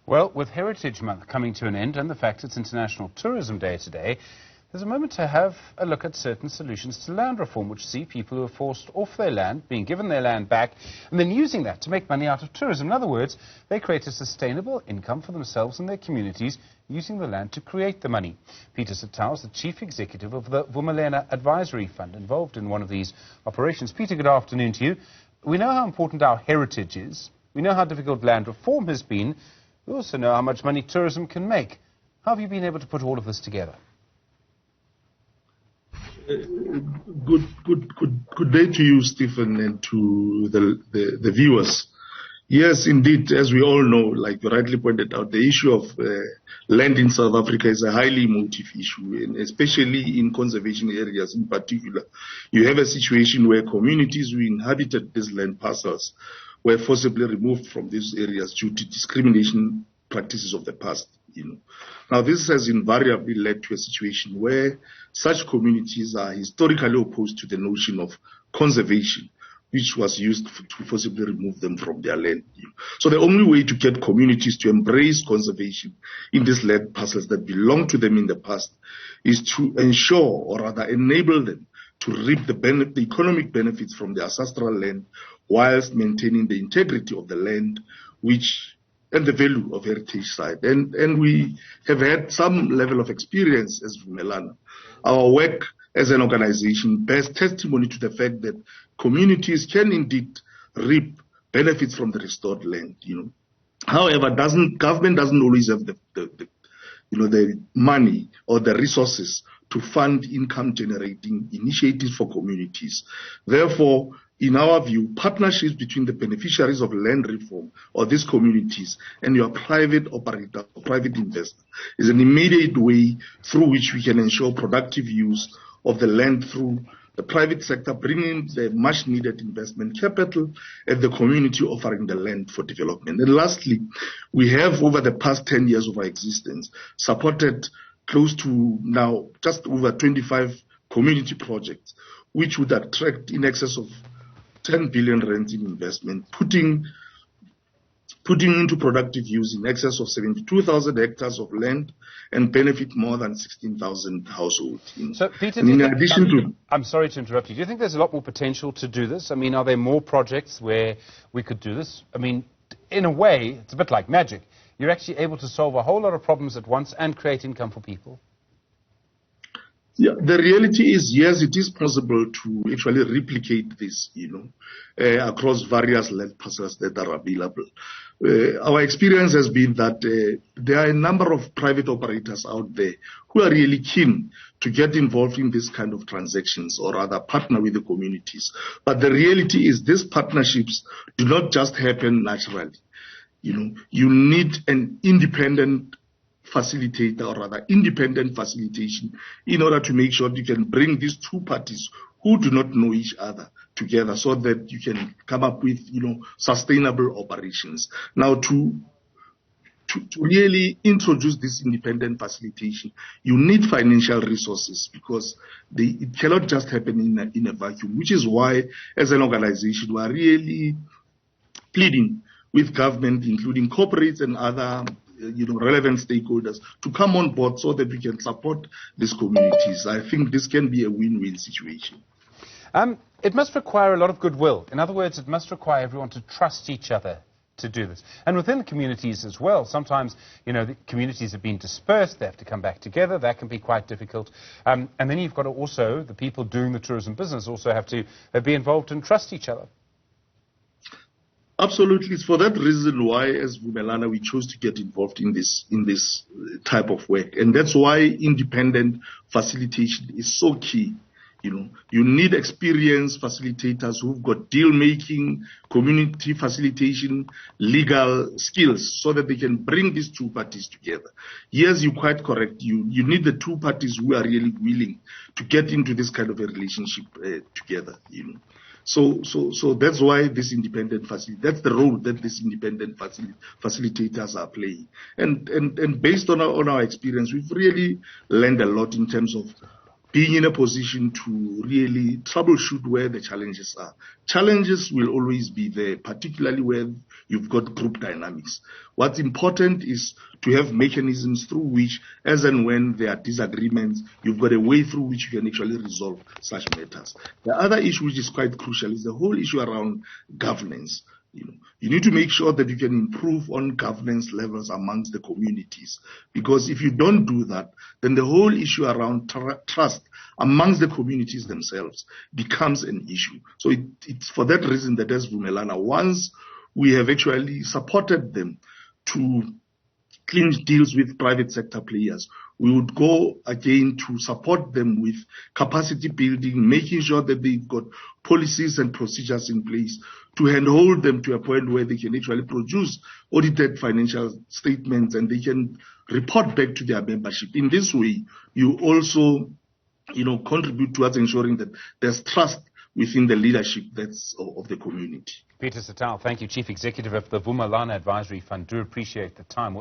Well, with Heritage Month coming to an end and the fact it's International Tourism Day today, there's a moment to have a look at certain solutions to land reform, which see people who are forced off their land being given their land back and then using that to make money out of tourism. In other words, they create a sustainable income for themselves and their communities using the land to create the money. Peter Setou is the Chief Executive of the Vumelana Advisory Fund involved in one of these operations. Peter, good afternoon to you. We know how important our heritage is. We know how difficult land reform has been. We also know how much money tourism can make. How have you been able to put all of this together? Good day to you, Stephen, and to the viewers. Yes, indeed, as we all know, like you rightly pointed out, the issue of land in South Africa is a highly emotive issue, and especially in conservation areas in particular. You have a situation where communities who inhabited these land parcels were forcibly removed from these areas due to discrimination practices of the past. Now, this has invariably led to a situation where such communities are historically opposed to the notion of conservation, which was used to forcibly remove them from their land. So the only way to get communities to embrace conservation in these land parcels that belong to them in the past is to ensure, or rather enable them to reap the economic benefits from the ancestral land whilst maintaining the integrity of the land and the value of heritage site. And we have had some level of experience as Vumelana. Our work as an organization bears testimony to the fact that communities can indeed reap benefits from the restored land. However, government doesn't always have the money or the resources to fund income-generating initiatives for communities. Therefore, in our view, partnerships between the beneficiaries of land reform or these communities and your private operator or private investor is an immediate way through which we can ensure productive use of the land through the private sector bringing the much-needed investment capital and the community offering the land for development. And lastly, we have, over the past 10 years of our existence, supported close to now just over 25 community projects, which would attract in excess of 10 billion rand in investment, putting into productive use in excess of 72,000 hectares of land and benefit more than 16,000 households. So, Peter, I'm sorry to interrupt you. Do you think there's a lot more potential to do this? I mean, are there more projects where we could do this? I mean, in a way, it's a bit like magic. You're actually able to solve a whole lot of problems at once and create income for people. Yeah, the reality is, yes, it is possible to actually replicate this, across various land parcels that are available. Our experience has been that there are a number of private operators out there who are really keen to get involved in this kind of transactions, or rather partner with the communities. But the reality is these partnerships do not just happen naturally. You need an independent facilitator, or rather independent facilitation, in order to make sure you can bring these two parties who do not know each other together so that you can come up with, sustainable operations. Now, to really introduce this independent facilitation, you need financial resources because it cannot just happen in a vacuum, which is why, as an organization, we are really pleading with government, including corporates and other relevant stakeholders, to come on board so that we can support these communities. I think this can be a win-win situation. It must require a lot of goodwill. In other words, it must require everyone to trust each other to do this. And within the communities as well, sometimes, the communities have been dispersed, they have to come back together, that can be quite difficult. And then you've got to also, the people doing the tourism business also have to be involved and trust each other. Absolutely. It's for that reason why, as Vumelana, we chose to get involved in this type of work. And that's why independent facilitation is so key. You need experienced facilitators who've got deal-making, community facilitation, legal skills so that they can bring these two parties together. Yes, you're quite correct. You need the two parties who are really willing to get into this kind of a relationship together, So that's why this independent that's the role that these independent facilitators are playing. And based on our experience, we've really learned a lot in terms of being in a position to really troubleshoot where the challenges are. Challenges will always be there, particularly where you've got group dynamics. What's important is to have mechanisms through which, as and when there are disagreements, you've got a way through which you can actually resolve such matters. The other issue which is quite crucial is the whole issue around governance. You need to make sure that you can improve on governance levels amongst the communities, because if you don't do that, then the whole issue around trust amongst the communities themselves becomes an issue. So it's for that reason that as Vumelana, once we have actually supported them to clinch deals with private sector players, we would go again to support them with capacity building, making sure that they've got policies and procedures in place to handhold them to a point where they can actually produce audited financial statements and they can report back to their membership. In this way, you also, contribute towards ensuring that there's trust within the leadership that's of the community. Peter Setou, thank you, Chief Executive of the Vumelana Advisory Fund. Do appreciate the time.